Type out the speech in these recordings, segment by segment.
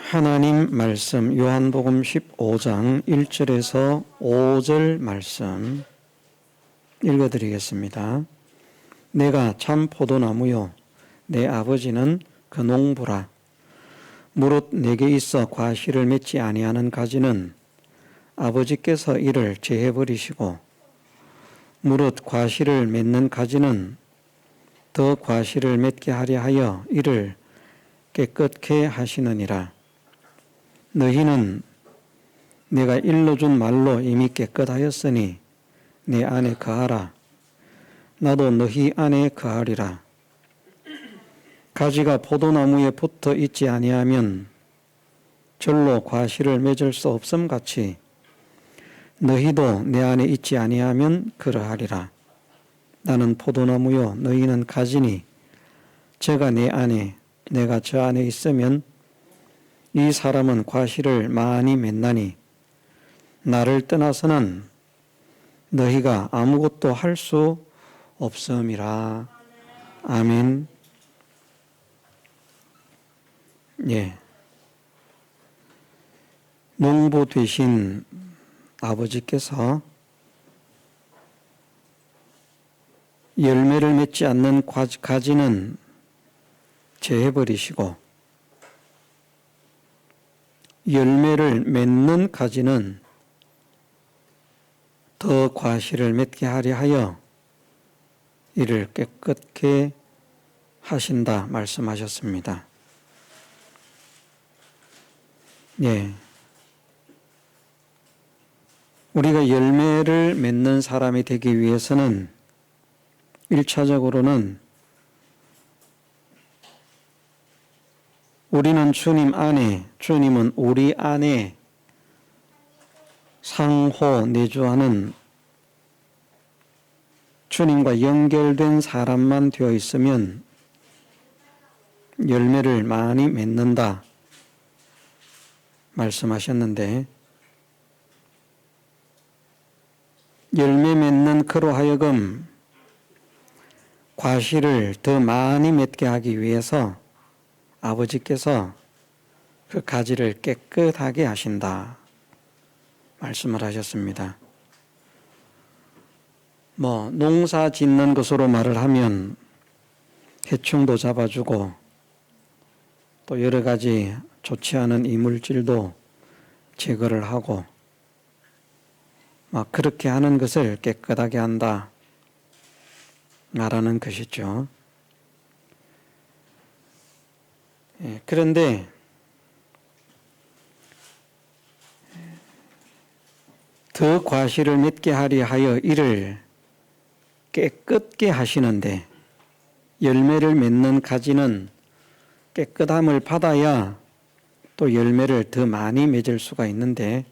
하나님 말씀 요한복음 15장 1절에서 5절 말씀 읽어드리겠습니다. 내가 참 포도나무요 내 아버지는 그 농부라. 무릇 내게 있어 과실을 맺지 아니하는 가지는 아버지께서 이를 제해버리시고 무릇 과실을 맺는 가지는 더 과실을 맺게 하려 하여 이를 깨끗게 하시느니라. 너희는 내가 일러준 말로 이미 깨끗하였으니 내 안에 거하라. 나도 너희 안에 거하리라. 가지가 포도나무에 붙어 있지 아니하면 절로 과실을 맺을 수 없음 같이 너희도 내 안에 있지 아니하면 그러하리라. 나는 포도나무요 너희는 가지니 제가 내 안에 내가 저 안에 있으면 이 사람은 과실을 많이 맺나니 나를 떠나서는 너희가 아무것도 할 수 없음이라. 아멘. 예. 농부 되신 아버지께서 열매를 맺지 않는 가지는 제해버리시고 열매를 맺는 가지는 더 과실을 맺게 하려 하여 이를 깨끗게 하신다 말씀하셨습니다. 예. 우리가 열매를 맺는 사람이 되기 위해서는 1차적으로는 우리는 주님 안에, 주님은 우리 안에 상호 내주하는 주님과 연결된 사람만 되어 있으면 열매를 많이 맺는다 말씀하셨는데, 열매 맺는 그로 하여금 과실을 더 많이 맺게 하기 위해서 아버지께서 그 가지를 깨끗하게 하신다 말씀을 하셨습니다. 농사 짓는 것으로 말을 하면 해충도 잡아주고 또 여러 가지 좋지 않은 이물질도 제거를 하고 그렇게 하는 것을 깨끗하게 한다 말하는 것이죠. 그런데 더 과실을 맺게 하려 하여 이를 깨끗게 하시는데, 열매를 맺는 가지는 깨끗함을 받아야 또 열매를 더 많이 맺을 수가 있는데,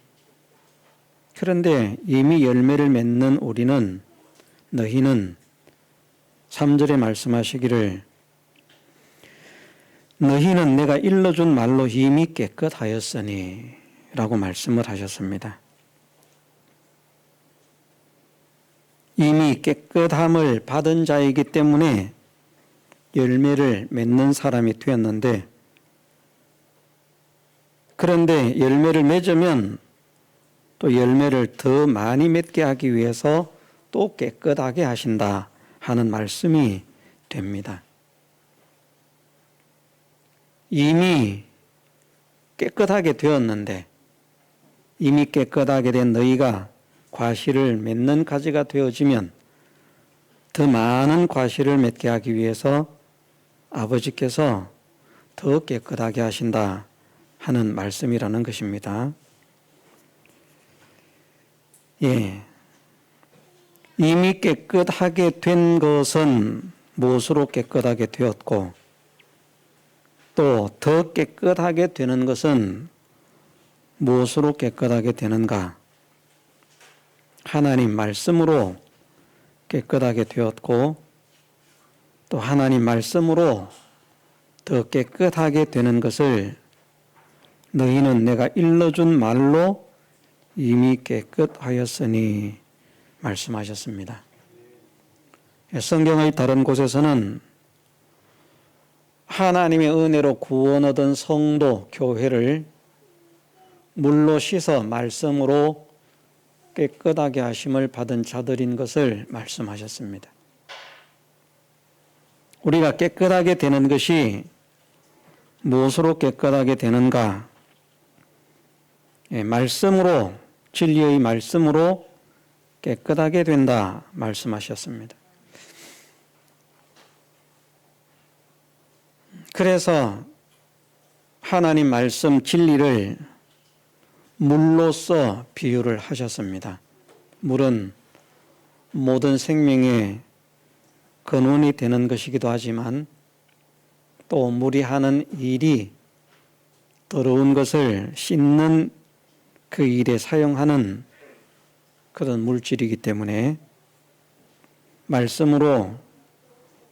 그런데 이미 열매를 맺는 우리는, 너희는 3절에 말씀하시기를 너희는 내가 일러준 말로 이미 깨끗하였으니 라고 말씀을 하셨습니다. 이미 깨끗함을 받은 자이기 때문에 열매를 맺는 사람이 되었는데, 그런데 열매를 맺으면 또 열매를 더 많이 맺게 하기 위해서 또 깨끗하게 하신다 하는 말씀이 됩니다. 이미 깨끗하게 되었는데, 이미 깨끗하게 된 너희가 과실을 맺는 가지가 되어지면 더 많은 과실을 맺게 하기 위해서 아버지께서 더 깨끗하게 하신다 하는 말씀이라는 것입니다. 예. 이미 깨끗하게 된 것은 무엇으로 깨끗하게 되었고, 또 더 깨끗하게 되는 것은 무엇으로 깨끗하게 되는가? 하나님 말씀으로 깨끗하게 되었고, 또 하나님 말씀으로 더 깨끗하게 되는 것을 너희는 내가 일러준 말로 이미 깨끗하였으니 말씀하셨습니다. 성경의 다른 곳에서는 하나님의 은혜로 구원 얻은 성도, 교회를 물로 씻어 말씀으로 깨끗하게 하심을 받은 자들인 것을 말씀하셨습니다. 우리가 깨끗하게 되는 것이 무엇으로 깨끗하게 되는가? 말씀으로, 진리의 말씀으로 깨끗하게 된다 말씀하셨습니다. 그래서 하나님 말씀 진리를 물로써 비유를 하셨습니다. 물은 모든 생명의 근원이 되는 것이기도 하지만 또 물이 하는 일이 더러운 것을 씻는 그 일에 사용하는 그런 물질이기 때문에 말씀으로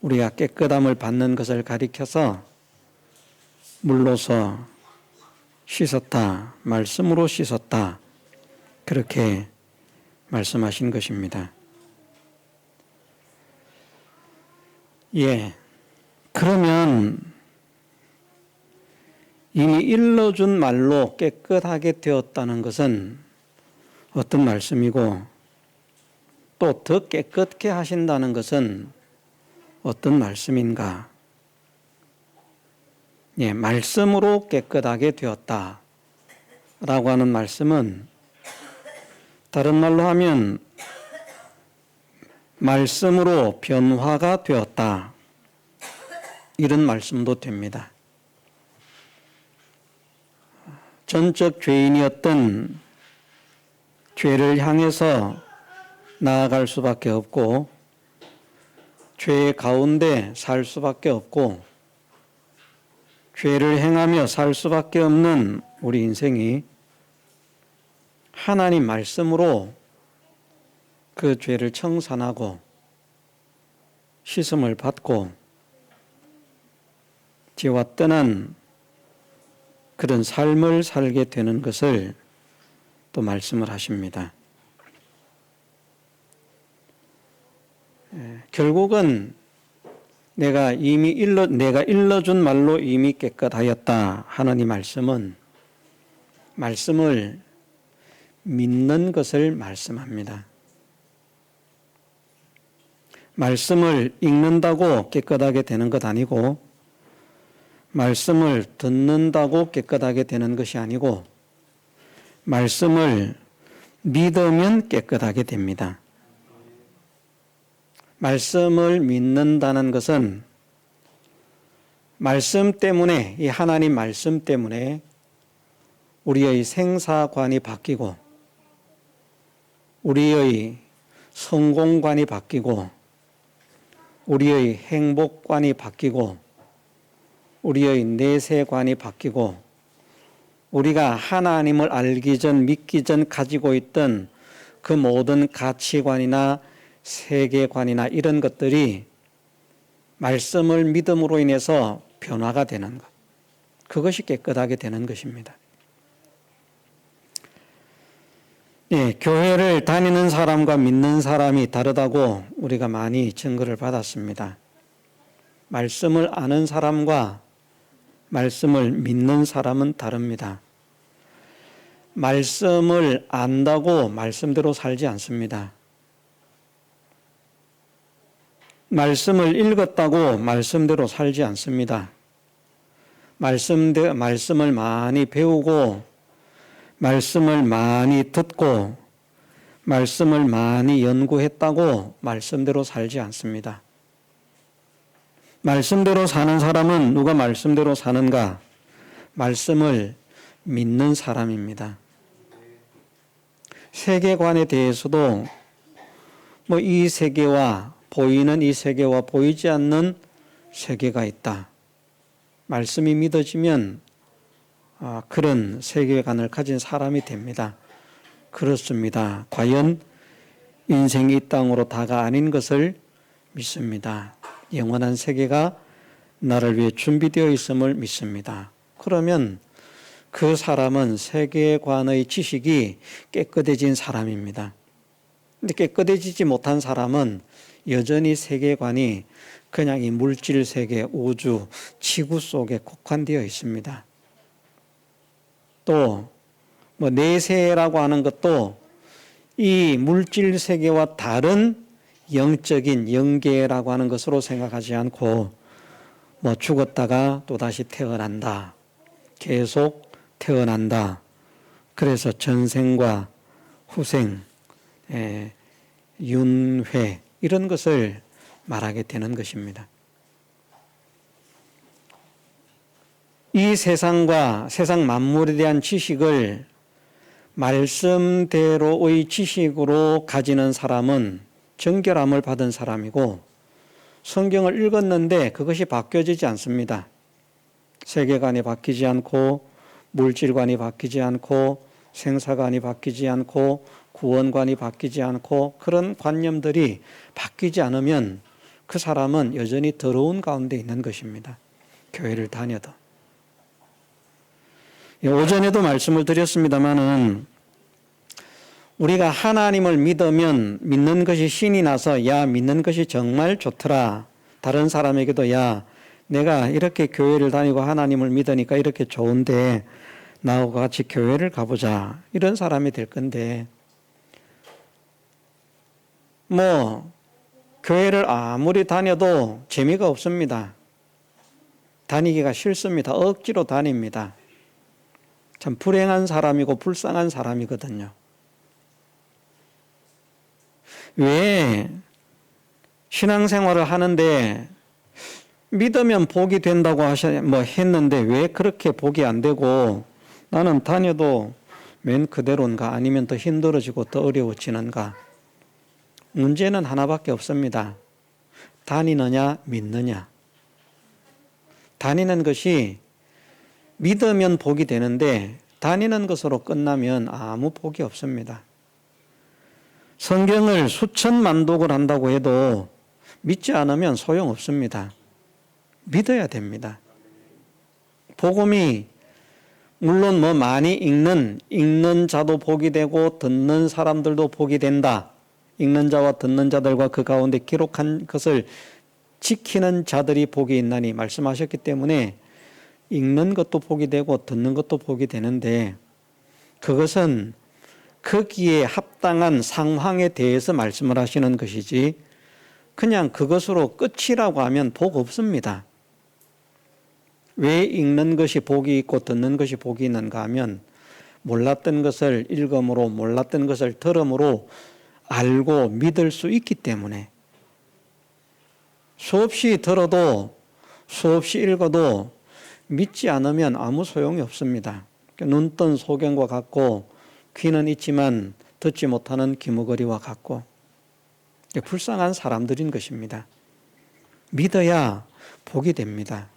우리가 깨끗함을 받는 것을 가리켜서 물로서 씻었다, 말씀으로 씻었다, 그렇게 말씀하신 것입니다. 그러면 이미 일러준 말로 깨끗하게 되었다는 것은 어떤 말씀이고, 또 더 깨끗게 하신다는 것은 어떤 말씀인가? 말씀으로 깨끗하게 되었다 라고 하는 말씀은 다른 말로 하면 말씀으로 변화가 되었다, 이런 말씀도 됩니다. 전적 죄인이었던 죄를 향해서 나아갈 수밖에 없고 죄 가운데 살 수밖에 없고 죄를 행하며 살 수밖에 없는 우리 인생이 하나님 말씀으로 그 죄를 청산하고 씻음을 받고 죄와 떠난 그런 삶을 살게 되는 것을 또 말씀을 하십니다. 결국은 내가 일러준 말로 이미 깨끗하였다 하는 이 말씀은 말씀을 믿는 것을 말씀합니다. 말씀을 읽는다고 깨끗하게 되는 것 아니고, 말씀을 듣는다고 깨끗하게 되는 것이 아니고, 말씀을 믿으면 깨끗하게 됩니다. 말씀을 믿는다는 것은 말씀 때문에, 이 하나님 말씀 때문에 우리의 생사관이 바뀌고 우리의 성공관이 바뀌고 우리의 행복관이 바뀌고 우리의 내세관이 바뀌고 우리가 하나님을 알기 전, 믿기 전 가지고 있던 그 모든 가치관이나 세계관이나 이런 것들이 말씀을 믿음으로 인해서 변화가 되는 것, 그것이 깨끗하게 되는 것입니다. 교회를 다니는 사람과 믿는 사람이 다르다고 우리가 많이 증거를 받았습니다. 말씀을 아는 사람과 말씀을 믿는 사람은 다릅니다. 말씀을 안다고 말씀대로 살지 않습니다. 말씀을 읽었다고 말씀대로 살지 않습니다. 말씀을 많이 배우고 말씀을 많이 듣고 말씀을 많이 연구했다고 말씀대로 살지 않습니다. 말씀대로 사는 사람은 누가 말씀대로 사는가? 말씀을 믿는 사람입니다. 세계관에 대해서도 이 세계와 보이는 이 세계와 보이지 않는 세계가 있다. 말씀이 믿어지면 그런 세계관을 가진 사람이 됩니다. 그렇습니다. 과연 인생이 이 땅으로 다가 아닌 것을 믿습니다. 영원한 세계가 나를 위해 준비되어 있음을 믿습니다. 그러면 그 사람은 세계관의 지식이 깨끗해진 사람입니다. 근데 깨끗해지지 못한 사람은 여전히 세계관이 그냥 이 물질 세계, 우주, 지구 속에 국한되어 있습니다. 또 뭐 내세라고 하는 것도 이 물질 세계와 다른 영적인 영계라고 하는 것으로 생각하지 않고 뭐 죽었다가 또다시 태어난다. 계속 태어난다. 그래서 전생과 후생, 윤회 이런 것을 말하게 되는 것입니다. 이 세상과 세상 만물에 대한 지식을 말씀대로의 지식으로 가지는 사람은 정결함을 받은 사람이고 성경을 읽었는데 그것이 바뀌어지지 않습니다. 세계관이 바뀌지 않고 물질관이 바뀌지 않고 생사관이 바뀌지 않고 구원관이 바뀌지 않고 그런 관념들이 바뀌지 않으면 그 사람은 여전히 더러운 가운데 있는 것입니다. 교회를 다녀도. 오전에도 말씀을 드렸습니다마는 우리가 하나님을 믿으면 믿는 것이 신이 나서 야 믿는 것이 정말 좋더라. 다른 사람에게도 야 내가 이렇게 교회를 다니고 하나님을 믿으니까 이렇게 좋은데 나하고 같이 교회를 가보자. 이런 사람이 될 건데 뭐 교회를 아무리 다녀도 재미가 없습니다. 다니기가 싫습니다. 억지로 다닙니다. 참 불행한 사람이고 불쌍한 사람이거든요. 왜 신앙생활을 하는데 믿으면 복이 된다고 했는데 왜 그렇게 복이 안 되고 나는 다녀도 맨 그대로인가 아니면 더 힘들어지고 더 어려워지는가? 문제는 하나밖에 없습니다. 다니느냐 믿느냐. 다니는 것이 믿으면 복이 되는데 다니는 것으로 끝나면 아무 복이 없습니다. 성경을 수천만 독을 한다고 해도 믿지 않으면 소용없습니다. 믿어야 됩니다. 복음이 물론 뭐 많이 읽는 자도 복이 되고 듣는 사람들도 복이 된다. 읽는 자와 듣는 자들과 그 가운데 기록한 것을 지키는 자들이 복이 있나니 말씀하셨기 때문에 읽는 것도 복이 되고 듣는 것도 복이 되는데 그것은 거기에 합당한 상황에 대해서 말씀을 하시는 것이지 그냥 그것으로 끝이라고 하면 복 없습니다. 왜 읽는 것이 복이 있고 듣는 것이 복이 있는가 하면 몰랐던 것을 읽음으로 몰랐던 것을 들음으로 알고 믿을 수 있기 때문에 수없이 들어도 수없이 읽어도 믿지 않으면 아무 소용이 없습니다. 눈뜬 소경과 같고 귀는 있지만 듣지 못하는 귀머거리와 같고 불쌍한 사람들인 것입니다. 믿어야 복이 됩니다.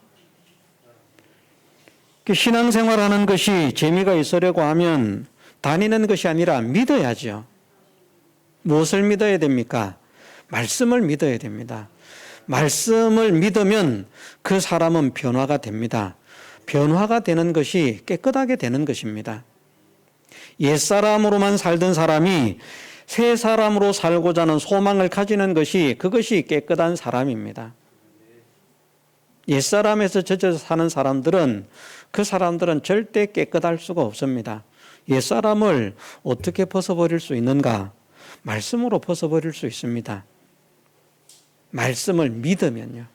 신앙생활하는 것이 재미가 있으려고 하면 다니는 것이 아니라 믿어야죠. 무엇을 믿어야 됩니까? 말씀을 믿어야 됩니다. 말씀을 믿으면 그 사람은 변화가 됩니다. 변화가 되는 것이 깨끗하게 되는 것입니다. 옛사람으로만 살던 사람이 새 사람으로 살고자 하는 소망을 가지는 것이 그것이 깨끗한 사람입니다. 옛사람에서 젖어서 사는 사람들은 그 사람들은 절대 깨끗할 수가 없습니다. 옛사람을 어떻게 벗어버릴 수 있는가? 말씀으로 벗어버릴 수 있습니다. 말씀을 믿으면요.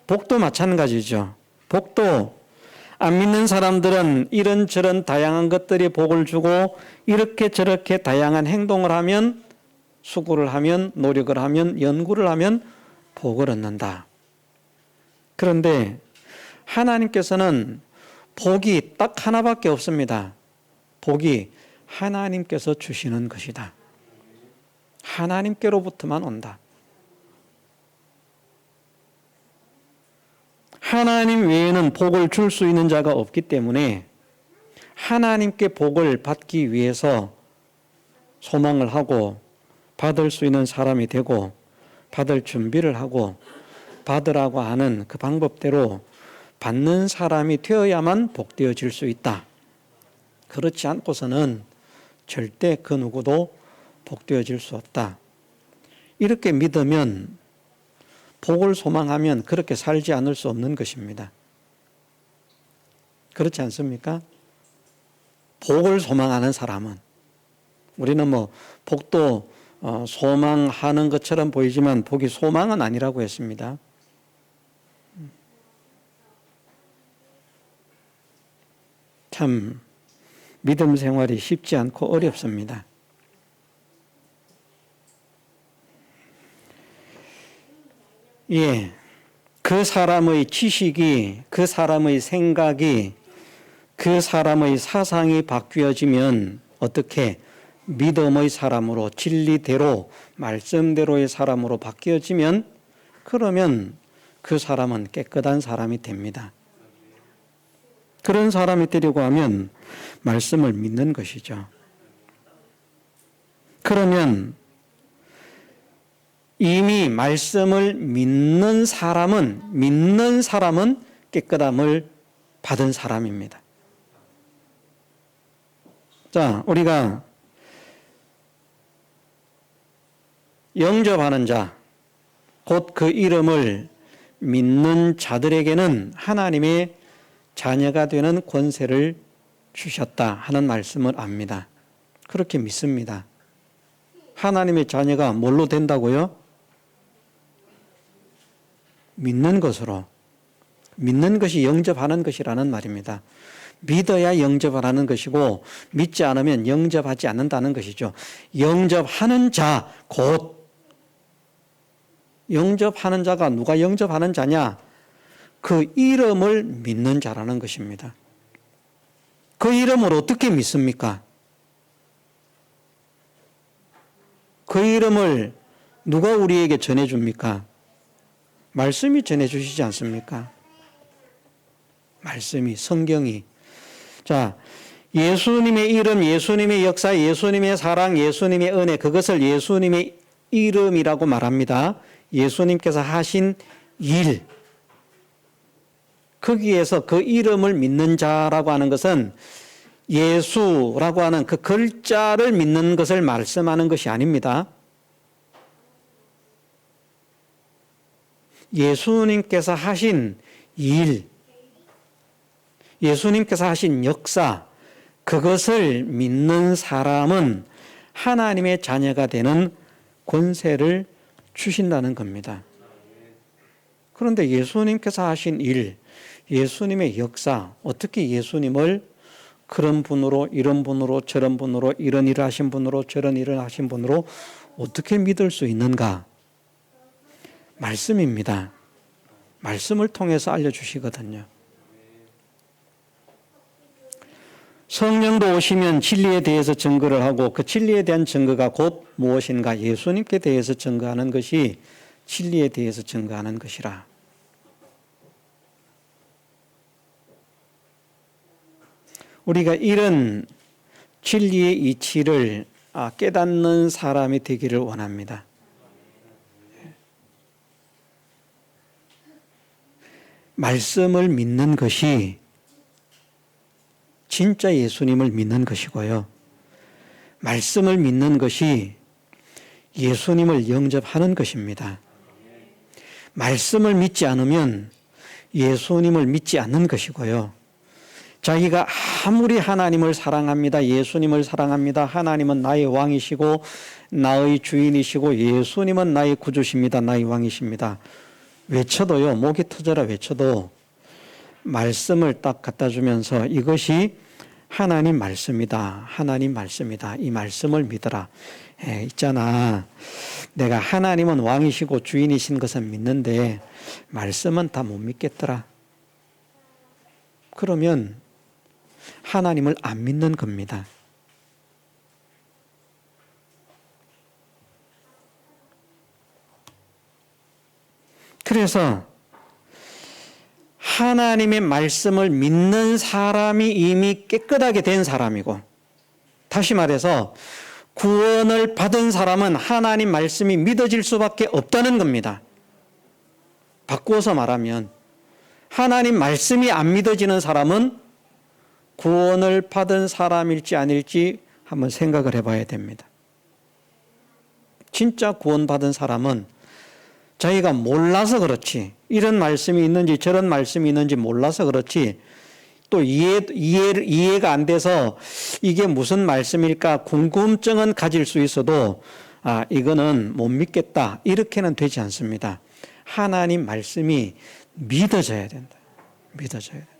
복도 마찬가지죠. 복도 안 믿는 사람들은 이런저런 다양한 것들이 복을 주고 이렇게 저렇게 다양한 행동을 하면 수고를 하면 노력을 하면 연구를 하면 복을 얻는다. 그런데 하나님께서는 복이 딱 하나밖에 없습니다. 복이 하나님께서 주시는 것이다. 하나님께로부터만 온다. 하나님 외에는 복을 줄 수 있는 자가 없기 때문에 하나님께 복을 받기 위해서 소망을 하고 받을 수 있는 사람이 되고 받을 준비를 하고 받으라고 하는 그 방법대로 받는 사람이 되어야만 복되어질 수 있다. 그렇지 않고서는 절대 그 누구도 복되어질 수 없다. 이렇게 믿으면, 복을 소망하면 그렇게 살지 않을 수 없는 것입니다. 그렇지 않습니까? 복을 소망하는 사람은, 우리는 복도 소망하는 것처럼 보이지만 복이 소망은 아니라고 했습니다. 참 믿음 생활이 쉽지 않고 어렵습니다. 예, 그 사람의 지식이, 그 사람의 생각이, 그 사람의 사상이 바뀌어지면 어떻게 믿음의 사람으로, 진리대로, 말씀대로의 사람으로 바뀌어지면, 그러면 그 사람은 깨끗한 사람이 됩니다. 그런 사람이 되려고 하면 말씀을 믿는 것이죠. 그러면 이미 말씀을 믿는 사람은 깨끗함을 받은 사람입니다. 자, 우리가 영접하는 자, 곧 그 이름을 믿는 자들에게는 하나님의 자녀가 되는 권세를 주셨다 하는 말씀을 압니다. 그렇게 믿습니다. 하나님의 자녀가 뭘로 된다고요? 믿는 것으로. 믿는 것이 영접하는 것이라는 말입니다. 믿어야 영접하는 것이고 믿지 않으면 영접하지 않는다는 것이죠. 영접하는 자, 곧 영접하는 자가 누가 영접하는 자냐? 그 이름을 믿는 자라는 것입니다. 그 이름을 어떻게 믿습니까? 그 이름을 누가 우리에게 전해줍니까? 말씀이 전해주시지 않습니까? 말씀이, 성경이. 자, 예수님의 이름, 예수님의 역사, 예수님의 사랑, 예수님의 은혜, 그것을 예수님의 이름이라고 말합니다. 예수님께서 하신 일. 거기에서 그 이름을 믿는 자라고 하는 것은 예수라고 하는 그 글자를 믿는 것을 말씀하는 것이 아닙니다. 예수님께서 하신 일, 예수님께서 하신 역사, 그것을 믿는 사람은 하나님의 자녀가 되는 권세를 주신다는 겁니다. 그런데 예수님께서 하신 일, 예수님의 역사, 어떻게 예수님을 그런 분으로, 이런 분으로, 저런 분으로, 이런 일을 하신 분으로, 저런 일을 하신 분으로 어떻게 믿을 수 있는가? 말씀입니다. 말씀을 통해서 알려주시거든요. 성령도 오시면 진리에 대해서 증거를 하고 그 진리에 대한 증거가 곧 무엇인가? 예수님께 대해서 증거하는 것이 진리에 대해서 증거하는 것이라. 우리가 이런 진리의 이치를 깨닫는 사람이 되기를 원합니다. 말씀을 믿는 것이 진짜 예수님을 믿는 것이고요. 말씀을 믿는 것이 예수님을 영접하는 것입니다. 말씀을 믿지 않으면 예수님을 믿지 않는 것이고요. 자기가 아무리 하나님을 사랑합니다. 예수님을 사랑합니다. 하나님은 나의 왕이시고 나의 주인이시고 예수님은 나의 구주십니다. 나의 왕이십니다. 외쳐도요. 목이 터져라 외쳐도 말씀을 딱 갖다 주면서 이것이 하나님 말씀이다. 하나님 말씀이다. 이 말씀을 믿어라. 있잖아. 내가 하나님은 왕이시고 주인이신 것은 믿는데 말씀은 다 못 믿겠더라. 그러면 하나님을 안 믿는 겁니다. 그래서 하나님의 말씀을 믿는 사람이 이미 깨끗하게 된 사람이고, 다시 말해서 구원을 받은 사람은 하나님 말씀이 믿어질 수밖에 없다는 겁니다. 바꾸어서 말하면 하나님 말씀이 안 믿어지는 사람은 구원을 받은 사람일지 아닐지 한번 생각을 해봐야 됩니다. 진짜 구원받은 사람은 자기가 몰라서 그렇지, 이런 말씀이 있는지 저런 말씀이 있는지 몰라서 그렇지, 또 이해가 안 돼서 이게 무슨 말씀일까 궁금증은 가질 수 있어도 이거는 못 믿겠다, 이렇게는 되지 않습니다. 하나님 말씀이 믿어져야 된다. 믿어져야 된다.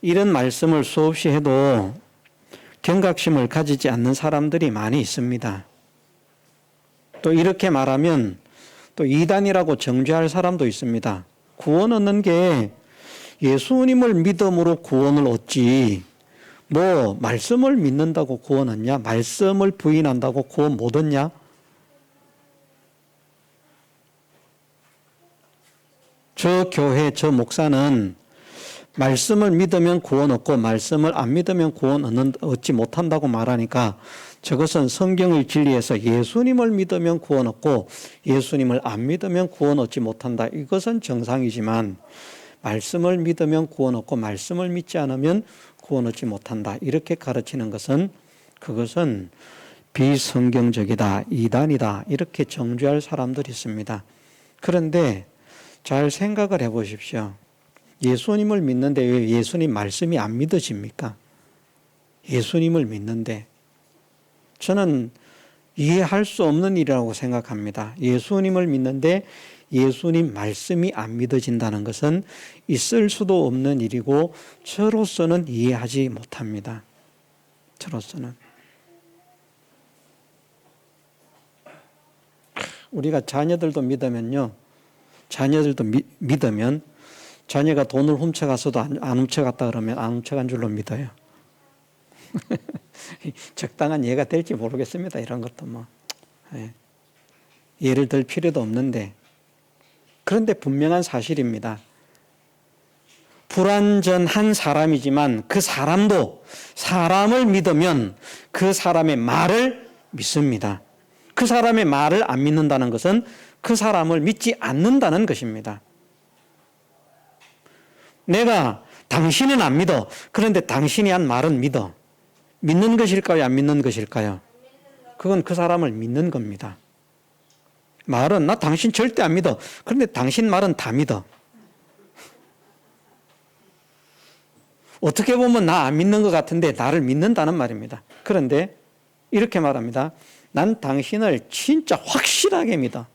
이런 말씀을 수없이 해도 경각심을 가지지 않는 사람들이 많이 있습니다. 또 이렇게 말하면 또 이단이라고 정죄할 사람도 있습니다. 구원 얻는 게 예수님을 믿음으로 구원을 얻지, 뭐 말씀을 믿는다고 구원 얻냐, 말씀을 부인한다고 구원 못 얻냐. 저 교회 저 목사는 말씀을 믿으면 구원 얻고 말씀을 안 믿으면 구원 얻지 못한다고 말하니까 저것은 성경의 진리에서 예수님을 믿으면 구원 얻고 예수님을 안 믿으면 구원 얻지 못한다, 이것은 정상이지만 말씀을 믿으면 구원 얻고 말씀을 믿지 않으면 구원 얻지 못한다, 이렇게 가르치는 것은 그것은 비성경적이다, 이단이다, 이렇게 정죄할 사람들이 있습니다. 그런데 잘 생각을 해 보십시오. 예수님을 믿는데 왜 예수님 말씀이 안 믿어집니까? 예수님을 믿는데. 저는 이해할 수 없는 일이라고 생각합니다. 예수님을 믿는데 예수님 말씀이 안 믿어진다는 것은 있을 수도 없는 일이고 저로서는 이해하지 못합니다. 저로서는. 우리가 자녀들도 믿으면요. 자녀들도 믿으면 자녀가 돈을 훔쳐갔어도 안 훔쳐갔다 그러면 안 훔쳐간 줄로 믿어요. 적당한 예가 될지 모르겠습니다. 이런 것도 뭐 예를 들 필요도 없는데, 그런데 분명한 사실입니다. 불완전한 사람이지만 그 사람도 사람을 믿으면 그 사람의 말을 믿습니다. 그 사람의 말을 안 믿는다는 것은 그 사람을 믿지 않는다는 것입니다. 내가 당신은 안 믿어. 그런데 당신이 한 말은 믿어. 믿는 것일까요? 안 믿는 것일까요? 그건 그 사람을 믿는 겁니다. 말은 나 당신 절대 안 믿어. 그런데 당신 말은 다 믿어. 어떻게 보면 나 안 믿는 것 같은데 나를 믿는다는 말입니다. 그런데 이렇게 말합니다. 난 당신을 진짜 확실하게 믿어.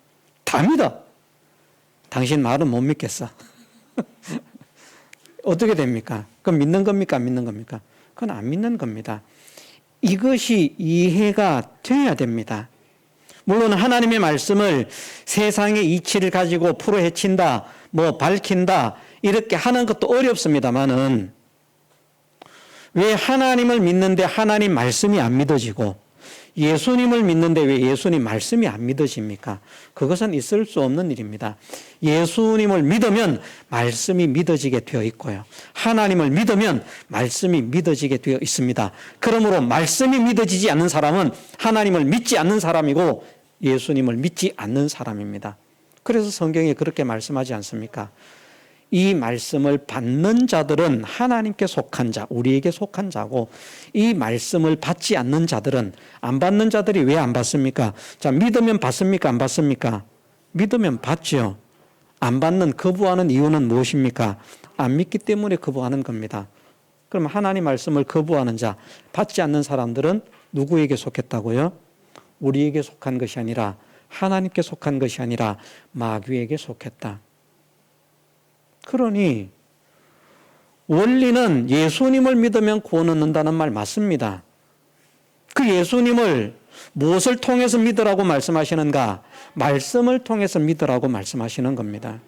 다 믿어. 당신 말은 못 믿겠어. 어떻게 됩니까? 그건 믿는 겁니까? 안 믿는 겁니까? 그건 안 믿는 겁니다. 이것이 이해가 돼야 됩니다. 물론 하나님의 말씀을 세상의 이치를 가지고 풀어헤친다, 뭐 밝힌다, 이렇게 하는 것도 어렵습니다만은 왜 하나님을 믿는데 하나님 말씀이 안 믿어지고 예수님을 믿는데 왜 예수님 말씀이 안 믿어집니까? 그것은 있을 수 없는 일입니다. 예수님을 믿으면 말씀이 믿어지게 되어 있고요. 하나님을 믿으면 말씀이 믿어지게 되어 있습니다. 그러므로 말씀이 믿어지지 않는 사람은 하나님을 믿지 않는 사람이고 예수님을 믿지 않는 사람입니다. 그래서 성경에 그렇게 말씀하지 않습니까? 이 말씀을 받는 자들은 하나님께 속한 자, 우리에게 속한 자고, 이 말씀을 받지 않는 자들은, 안 받는 자들이 왜 안 받습니까? 자, 믿으면 받습니까? 안 받습니까? 믿으면 받죠. 안 받는, 거부하는 이유는 무엇입니까? 안 믿기 때문에 거부하는 겁니다. 그럼 하나님 말씀을 거부하는 자, 받지 않는 사람들은 누구에게 속했다고요? 우리에게 속한 것이 아니라, 하나님께 속한 것이 아니라 마귀에게 속했다. 그러니 원리는 예수님을 믿으면 구원 얻는다는 말 맞습니다. 그 예수님을 무엇을 통해서 믿으라고 말씀하시는가? 말씀을 통해서 믿으라고 말씀하시는 겁니다.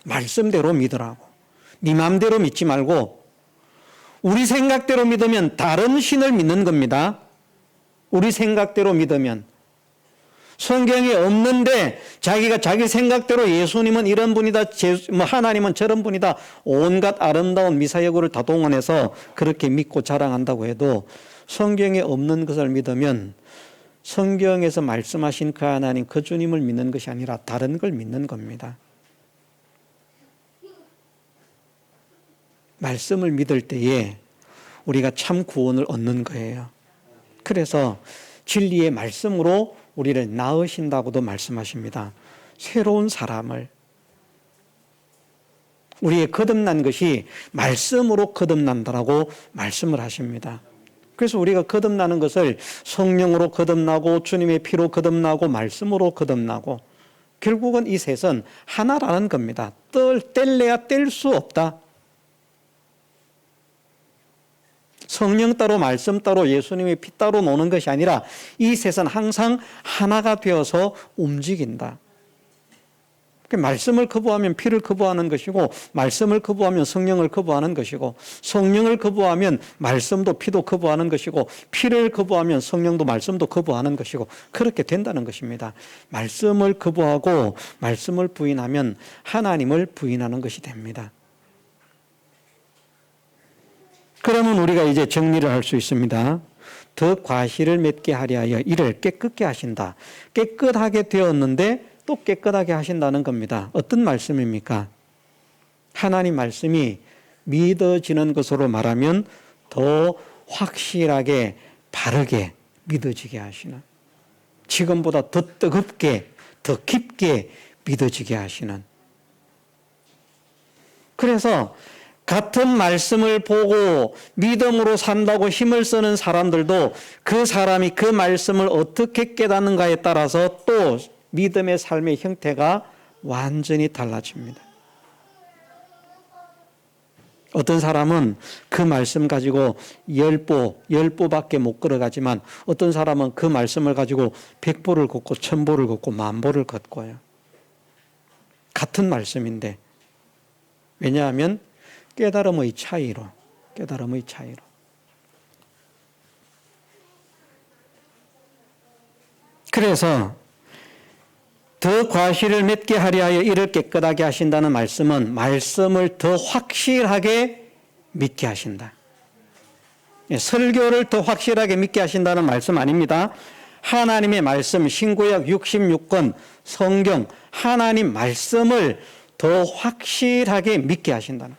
말씀대로 믿으라고. 네 마음대로 믿지 말고 우리 생각대로 믿으면 다른 신을 믿는 겁니다. 우리 생각대로 믿으면. 성경에 없는데 자기가 자기 생각대로 예수님은 이런 분이다, 하나님은 저런 분이다, 온갖 아름다운 미사여구를 다 동원해서 그렇게 믿고 자랑한다고 해도 성경에 없는 것을 믿으면 성경에서 말씀하신 그 하나님, 그 주님을 믿는 것이 아니라 다른 걸 믿는 겁니다. 말씀을 믿을 때에 우리가 참 구원을 얻는 거예요. 그래서 진리의 말씀으로 우리를 낳으신다고도 말씀하십니다. 새로운 사람을. 우리의 거듭난 것이 말씀으로 거듭난다라고 말씀을 하십니다. 그래서 우리가 거듭나는 것을 성령으로 거듭나고 주님의 피로 거듭나고 말씀으로 거듭나고 결국은 이 셋은 하나라는 겁니다. 뗄래야 뗄 수 없다. 성령 따로 말씀 따로 예수님의 피 따로 노는 것이 아니라 이 셋은 항상 하나가 되어서 움직인다. 말씀을 거부하면 피를 거부하는 것이고 말씀을 거부하면 성령을 거부하는 것이고 성령을 거부하면 말씀도 피도 거부하는 것이고 피를 거부하면 성령도 말씀도 거부하는 것이고 그렇게 된다는 것입니다. 말씀을 거부하고 말씀을 부인하면 하나님을 부인하는 것이 됩니다. 그러면 우리가 이제 정리를 할 수 있습니다. 더 과실을 맺게 하려 하여 이를 깨끗게 하신다. 깨끗하게 되었는데 또 깨끗하게 하신다는 겁니다. 어떤 말씀입니까? 하나님 말씀이 믿어지는 것으로 말하면 더 확실하게 바르게 믿어지게 하시는, 지금보다 더 뜨겁게 더 깊게 믿어지게 하시는. 그래서 같은 말씀을 보고 믿음으로 산다고 힘을 쓰는 사람들도 그 사람이 그 말씀을 어떻게 깨닫는가에 따라서 또 믿음의 삶의 형태가 완전히 달라집니다. 어떤 사람은 그 말씀 가지고 10보밖에 못 걸어가지만 어떤 사람은 그 말씀을 가지고 100보를 걷고 1000보를 걷고 10,000보를 걷고요. 같은 말씀인데. 왜냐하면 깨달음의 차이로. 그래서 더 과실을 맺게 하려 하여 이를 깨끗하게 하신다는 말씀은 말씀을 더 확실하게 믿게 하신다. 설교를 더 확실하게 믿게 하신다는 말씀 아닙니다. 하나님의 말씀, 신구약 66권 성경, 하나님 말씀을 더 확실하게 믿게 하신다는.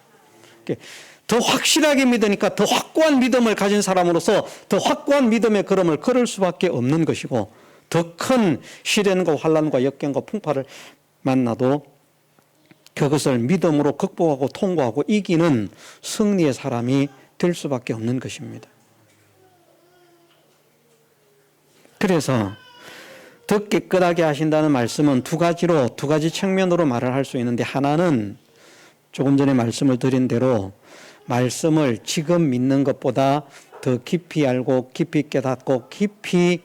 더 확실하게 믿으니까 더 확고한 믿음을 가진 사람으로서 더 확고한 믿음의 걸음을 걸을 수밖에 없는 것이고 더 큰 시련과 환난과 역경과 풍파를 만나도 그것을 믿음으로 극복하고 통과하고 이기는 승리의 사람이 될 수밖에 없는 것입니다. 그래서 더 깨끗하게 하신다는 말씀은 두 가지 측면으로 말을 할 수 있는데, 하나는 조금 전에 말씀을 드린 대로 말씀을 지금 믿는 것보다 더 깊이 알고 깊이 깨닫고 깊이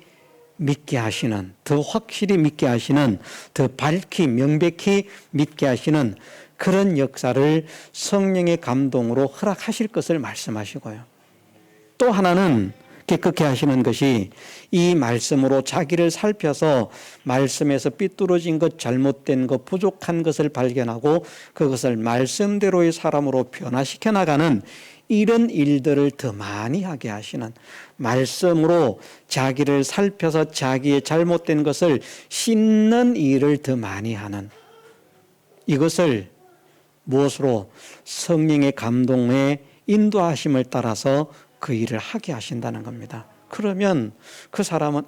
믿게 하시는, 더 확실히 믿게 하시는, 더 밝히 명백히 믿게 하시는 그런 역사를 성령의 감동으로 허락하실 것을 말씀하시고요. 또 하나는 깨끗게 하시는 것이 이 말씀으로 자기를 살펴서 말씀에서 삐뚤어진 것, 잘못된 것, 부족한 것을 발견하고 그것을 말씀대로의 사람으로 변화시켜 나가는 이런 일들을 더 많이 하게 하시는, 말씀으로 자기를 살펴서 자기의 잘못된 것을 씻는 일을 더 많이 하는, 이것을 무엇으로? 성령의 감동에 인도하심을 따라서 그 일을 하게 하신다는 겁니다. 그러면 그 사람은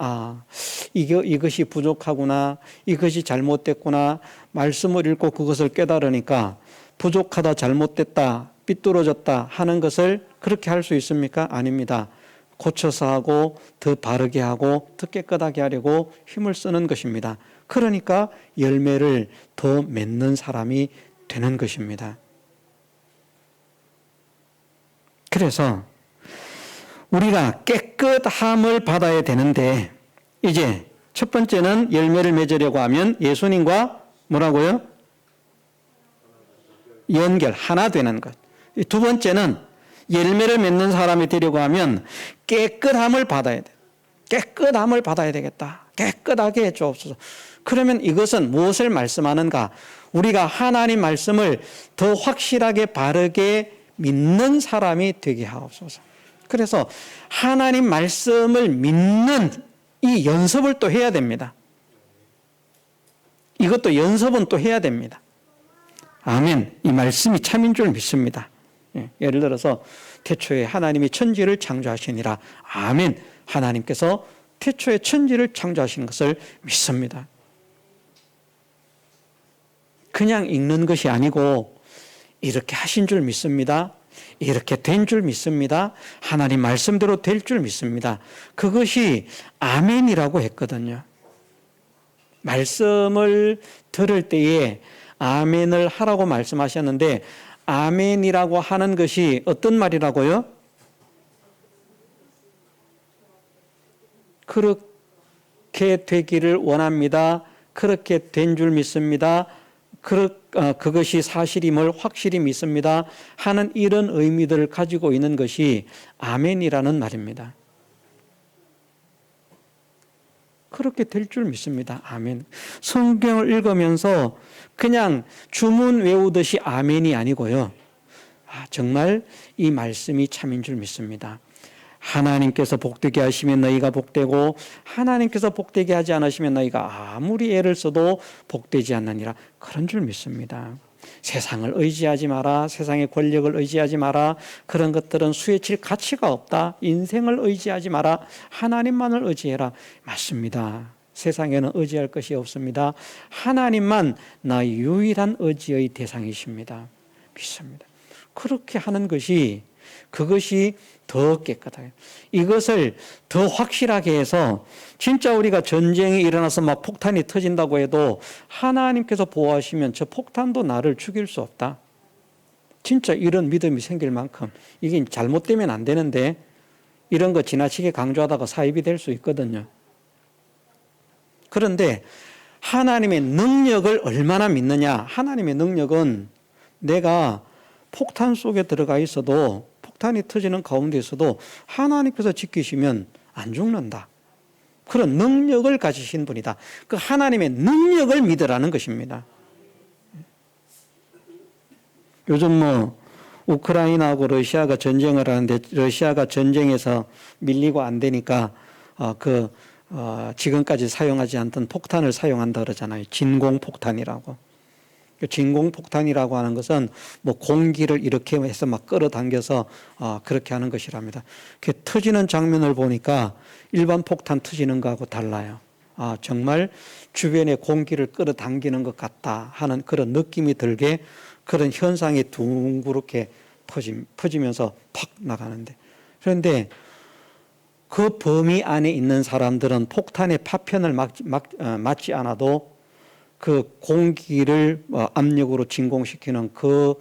이것이 부족하구나, 이것이 잘못됐구나, 말씀을 읽고 그것을 깨달으니까 부족하다, 잘못됐다, 삐뚤어졌다 하는 것을 그렇게 할 수 있습니까? 아닙니다. 고쳐서 하고 더 바르게 하고 더 깨끗하게 하려고 힘을 쓰는 것입니다. 그러니까 열매를 더 맺는 사람이 되는 것입니다. 그래서 우리가 깨끗함을 받아야 되는데, 이제 첫 번째는 열매를 맺으려고 하면 예수님과 뭐라고요? 연결, 하나 되는 것. 두 번째는 열매를 맺는 사람이 되려고 하면 깨끗함을 받아야 돼. 깨끗함을 받아야 되겠다. 깨끗하게 해주옵소서. 그러면 이것은 무엇을 말씀하는가? 우리가 하나님 말씀을 더 확실하게 바르게 믿는 사람이 되게 하옵소서. 그래서 하나님 말씀을 믿는 이 연습을 또 해야 됩니다. 이것도 연습은 또 해야 됩니다. 아멘. 이 말씀이 참인 줄 믿습니다. 예를 들어서 태초에 하나님이 천지를 창조하시니라. 아멘. 하나님께서 태초에 천지를 창조하시는 것을 믿습니다. 그냥 읽는 것이 아니고 이렇게 하신 줄 믿습니다. 이렇게 된 줄 믿습니다. 하나님 말씀대로 될 줄 믿습니다. 그것이 아멘이라고 했거든요. 말씀을 들을 때에 아멘을 하라고 말씀하셨는데 아멘이라고 하는 것이 어떤 말이라고요? 그렇게 되기를 원합니다. 그렇게 된 줄 믿습니다. 그것이 사실임을 확실히 믿습니다. 하는 이런 의미들을 가지고 있는 것이 아멘이라는 말입니다. 그렇게 될 줄 믿습니다. 아멘. 성경을 읽으면서 그냥 주문 외우듯이 아멘이 아니고요. 정말 이 말씀이 참인 줄 믿습니다. 하나님께서 복되게 하시면 너희가 복되고 하나님께서 복되게 하지 않으시면 너희가 아무리 애를 써도 복되지 않느니라. 그런 줄 믿습니다. 세상을 의지하지 마라. 세상의 권력을 의지하지 마라. 그런 것들은 수혜칠 가치가 없다. 인생을 의지하지 마라. 하나님만을 의지해라. 맞습니다. 세상에는 의지할 것이 없습니다. 하나님만 나의 유일한 의지의 대상이십니다. 믿습니다. 그렇게 하는 것이 그것이 더 깨끗해요. 이것을 더 확실하게 해서 진짜 우리가 전쟁이 일어나서 막 폭탄이 터진다고 해도 하나님께서 보호하시면 저 폭탄도 나를 죽일 수 없다. 진짜 이런 믿음이 생길 만큼 이게 잘못되면 안 되는데 이런 거 지나치게 강조하다가 사입이 될 수 있거든요. 그런데 하나님의 능력을 얼마나 믿느냐. 하나님의 능력은 내가 폭탄 속에 들어가 있어도 폭탄이 터지는 가운데 있어도 하나님께서 지키시면 안 죽는다. 그런 능력을 가지신 분이다. 그 하나님의 능력을 믿으라는 것입니다. 요즘 우크라이나하고 러시아가 전쟁을 하는데 러시아가 전쟁에서 밀리고 안 되니까 지금까지 사용하지 않던 폭탄을 사용한다 그러잖아요. 진공폭탄이라고. 진공폭탄이라고 하는 것은 공기를 이렇게 해서 막 끌어당겨서 그렇게 하는 것이랍니다. 터지는 장면을 보니까 일반 폭탄 터지는 거하고 달라요. 정말 주변에 공기를 끌어당기는 것 같다 하는 그런 느낌이 들게 그런 현상이 둥그렇게 퍼지면서 팍 나가는데, 그런데 그 범위 안에 있는 사람들은 폭탄의 파편을 맞지 않아도 그 공기를 압력으로 진공시키는 그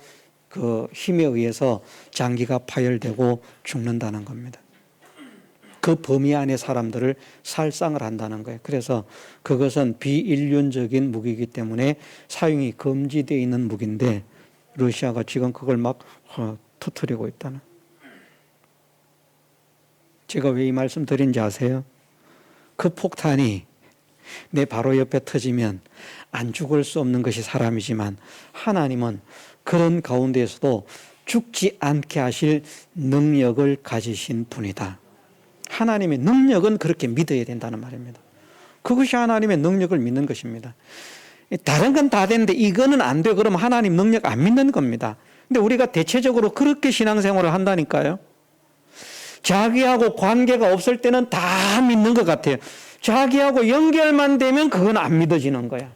힘에 의해서 장기가 파열되고 죽는다는 겁니다. 그 범위 안에 사람들을 살상을 한다는 거예요. 그래서 그것은 비인륜적인 무기이기 때문에 사용이 금지되어 있는 무기인데 러시아가 지금 그걸 막 터뜨리고 있다는. 제가 왜 이 말씀 드린지 아세요? 그 폭탄이 내 바로 옆에 터지면 안 죽을 수 없는 것이 사람이지만 하나님은 그런 가운데에서도 죽지 않게 하실 능력을 가지신 분이다. 하나님의 능력은 그렇게 믿어야 된다는 말입니다. 그것이 하나님의 능력을 믿는 것입니다. 다른 건 다 되는데 이거는 안 돼. 그러면 하나님 능력 안 믿는 겁니다. 근데 우리가 대체적으로 그렇게 신앙생활을 한다니까요. 자기하고 관계가 없을 때는 다 믿는 것 같아요. 자기하고 연결만 되면 그건 안 믿어지는 거야.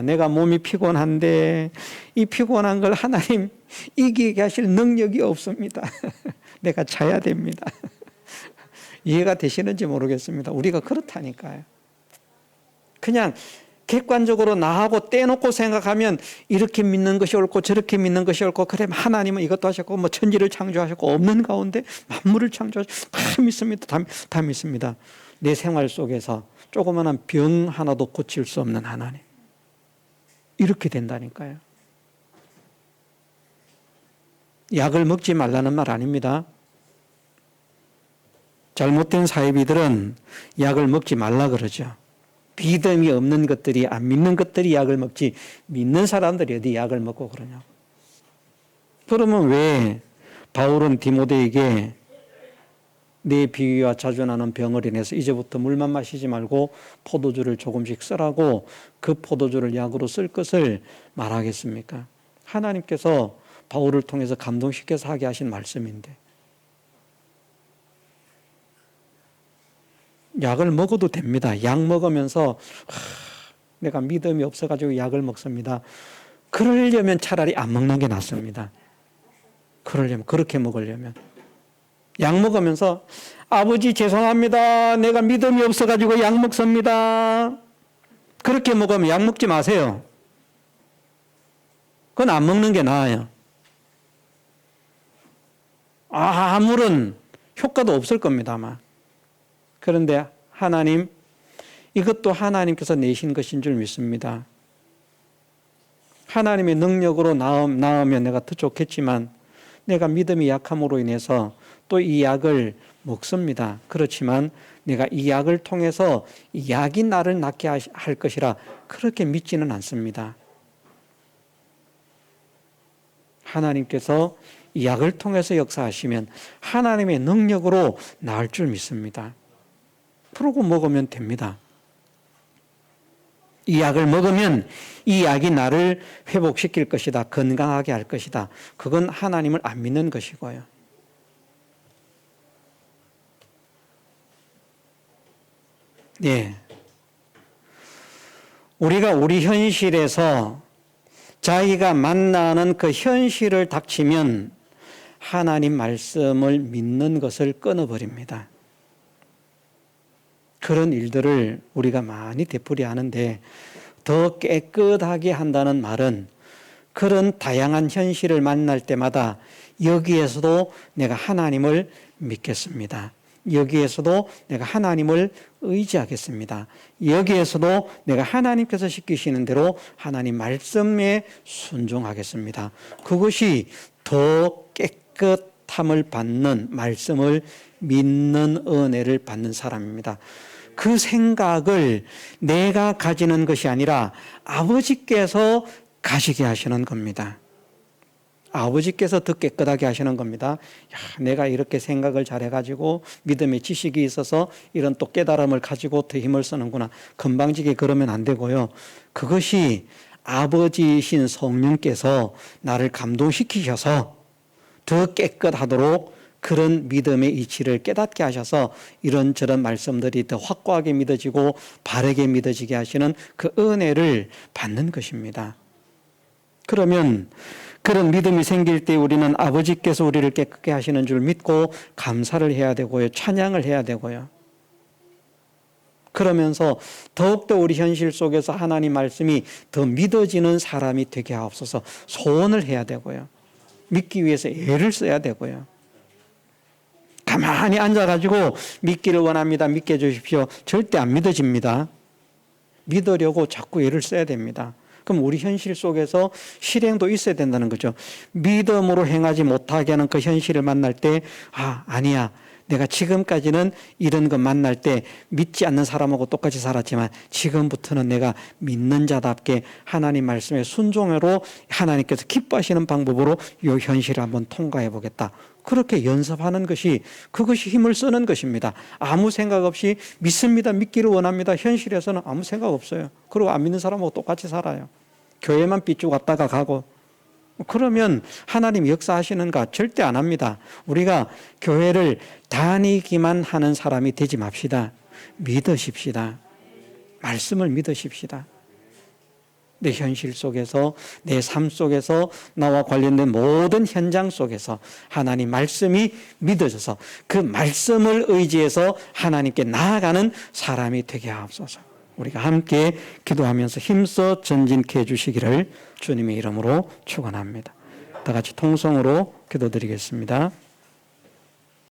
내가 몸이 피곤한데 이 피곤한 걸 하나님 이기게 하실 능력이 없습니다. 내가 자야 됩니다. 이해가 되시는지 모르겠습니다. 우리가 그렇다니까요. 그냥 객관적으로 나하고 떼놓고 생각하면 이렇게 믿는 것이 옳고 저렇게 믿는 것이 옳고, 그래 하나님은 이것도 하셨고 천지를 창조하셨고 없는 가운데 만물을 창조하셨고 다 믿습니다. 다 믿습니다. 내 생활 속에서 조그마한 병 하나도 고칠 수 없는 하나님. 이렇게 된다니까요. 약을 먹지 말라는 말 아닙니다. 잘못된 사이비들은 약을 먹지 말라 그러죠. 믿음이 없는 것들이, 안 믿는 것들이 약을 먹지 믿는 사람들이 어디 약을 먹고 그러냐. 그러면 왜 바울은 디모데에게 내 비위와 자주 나는 병을 인해서 이제부터 물만 마시지 말고 포도주를 조금씩 쓰라고 그 포도주를 약으로 쓸 것을 말하겠습니까? 하나님께서 바울을 통해서 감동시켜서 하게 하신 말씀인데, 약을 먹어도 됩니다. 약 먹으면서 내가 믿음이 없어가지고 약을 먹습니다. 그러려면 차라리 안 먹는 게 낫습니다. 그렇게 먹으려면. 약 먹으면서 아버지 죄송합니다. 내가 믿음이 없어가지고 약 먹습니다. 그렇게 먹으면 약 먹지 마세요. 그건 안 먹는 게 나아요. 아무런 효과도 없을 겁니다, 아마. 그런데 하나님, 이것도 하나님께서 내신 것인 줄 믿습니다. 하나님의 능력으로 나으면 내가 더 좋겠지만 내가 믿음이 약함으로 인해서 또 이 약을 먹습니다. 그렇지만 내가 이 약을 통해서 이 약이 나를 낫게 할 것이라 그렇게 믿지는 않습니다. 하나님께서 이 약을 통해서 역사하시면 하나님의 능력으로 나을 줄 믿습니다. 그러고 먹으면 됩니다. 이 약을 먹으면 이 약이 나를 회복시킬 것이다. 건강하게 할 것이다. 그건 하나님을 안 믿는 것이고요. 예. 우리가 우리 현실에서 자기가 만나는 그 현실을 닥치면 하나님 말씀을 믿는 것을 끊어버립니다. 그런 일들을 우리가 많이 되풀이하는데, 더 깨끗하게 한다는 말은 그런 다양한 현실을 만날 때마다 여기에서도 내가 하나님을 믿겠습니다. 여기에서도 내가 하나님을 의지하겠습니다. 여기에서도 내가 하나님께서 시키시는 대로 하나님 말씀에 순종하겠습니다. 그것이 더 깨끗함을 받는, 말씀을 믿는 은혜를 받는 사람입니다. 그 생각을 내가 가지는 것이 아니라 아버지께서 가지게 하시는 겁니다. 아버지께서 더 깨끗하게 하시는 겁니다. 내가 이렇게 생각을 잘해가지고 믿음의 지식이 있어서 이런 또 깨달음을 가지고 더 힘을 쓰는구나. 건방지게 그러면 안 되고요. 그것이 아버지이신 성령께서 나를 감동시키셔서 더 깨끗하도록 그런 믿음의 이치를 깨닫게 하셔서 이런저런 말씀들이 더 확고하게 믿어지고 바르게 믿어지게 하시는 그 은혜를 받는 것입니다. 그러면 그런 믿음이 생길 때 우리는 아버지께서 우리를 깨끗게 하시는 줄 믿고 감사를 해야 되고요. 찬양을 해야 되고요. 그러면서 더욱더 우리 현실 속에서 하나님 말씀이 더 믿어지는 사람이 되게 하옵소서 소원을 해야 되고요. 믿기 위해서 애를 써야 되고요. 가만히 앉아가지고 믿기를 원합니다. 믿게 해주십시오. 절대 안 믿어집니다. 믿으려고 자꾸 애를 써야 됩니다. 그럼 우리 현실 속에서 실행도 있어야 된다는 거죠. 믿음으로 행하지 못하게 하는 그 현실을 만날 때, 아니야. 내가 지금까지는 이런 거 만날 때 믿지 않는 사람하고 똑같이 살았지만 지금부터는 내가 믿는 자답게 하나님 말씀에 순종으로 하나님께서 기뻐하시는 방법으로 이 현실을 한번 통과해 보겠다. 그렇게 연습하는 것이, 그것이 힘을 쓰는 것입니다. 아무 생각 없이 믿습니다. 믿기를 원합니다. 현실에서는 아무 생각 없어요. 그리고 안 믿는 사람하고 똑같이 살아요. 교회만 삐쭉 왔다가 가고. 그러면 하나님 역사하시는가? 절대 안 합니다. 우리가 교회를 다니기만 하는 사람이 되지 맙시다. 믿으십시다. 말씀을 믿으십시다. 내 현실 속에서, 내 삶 속에서, 나와 관련된 모든 현장 속에서 하나님 말씀이 믿어져서 그 말씀을 의지해서 하나님께 나아가는 사람이 되게 하옵소서. 우리가 함께 기도하면서 힘써 전진케 해주시기를 주님의 이름으로 축원합니다. 다 같이 통성으로 기도드리겠습니다.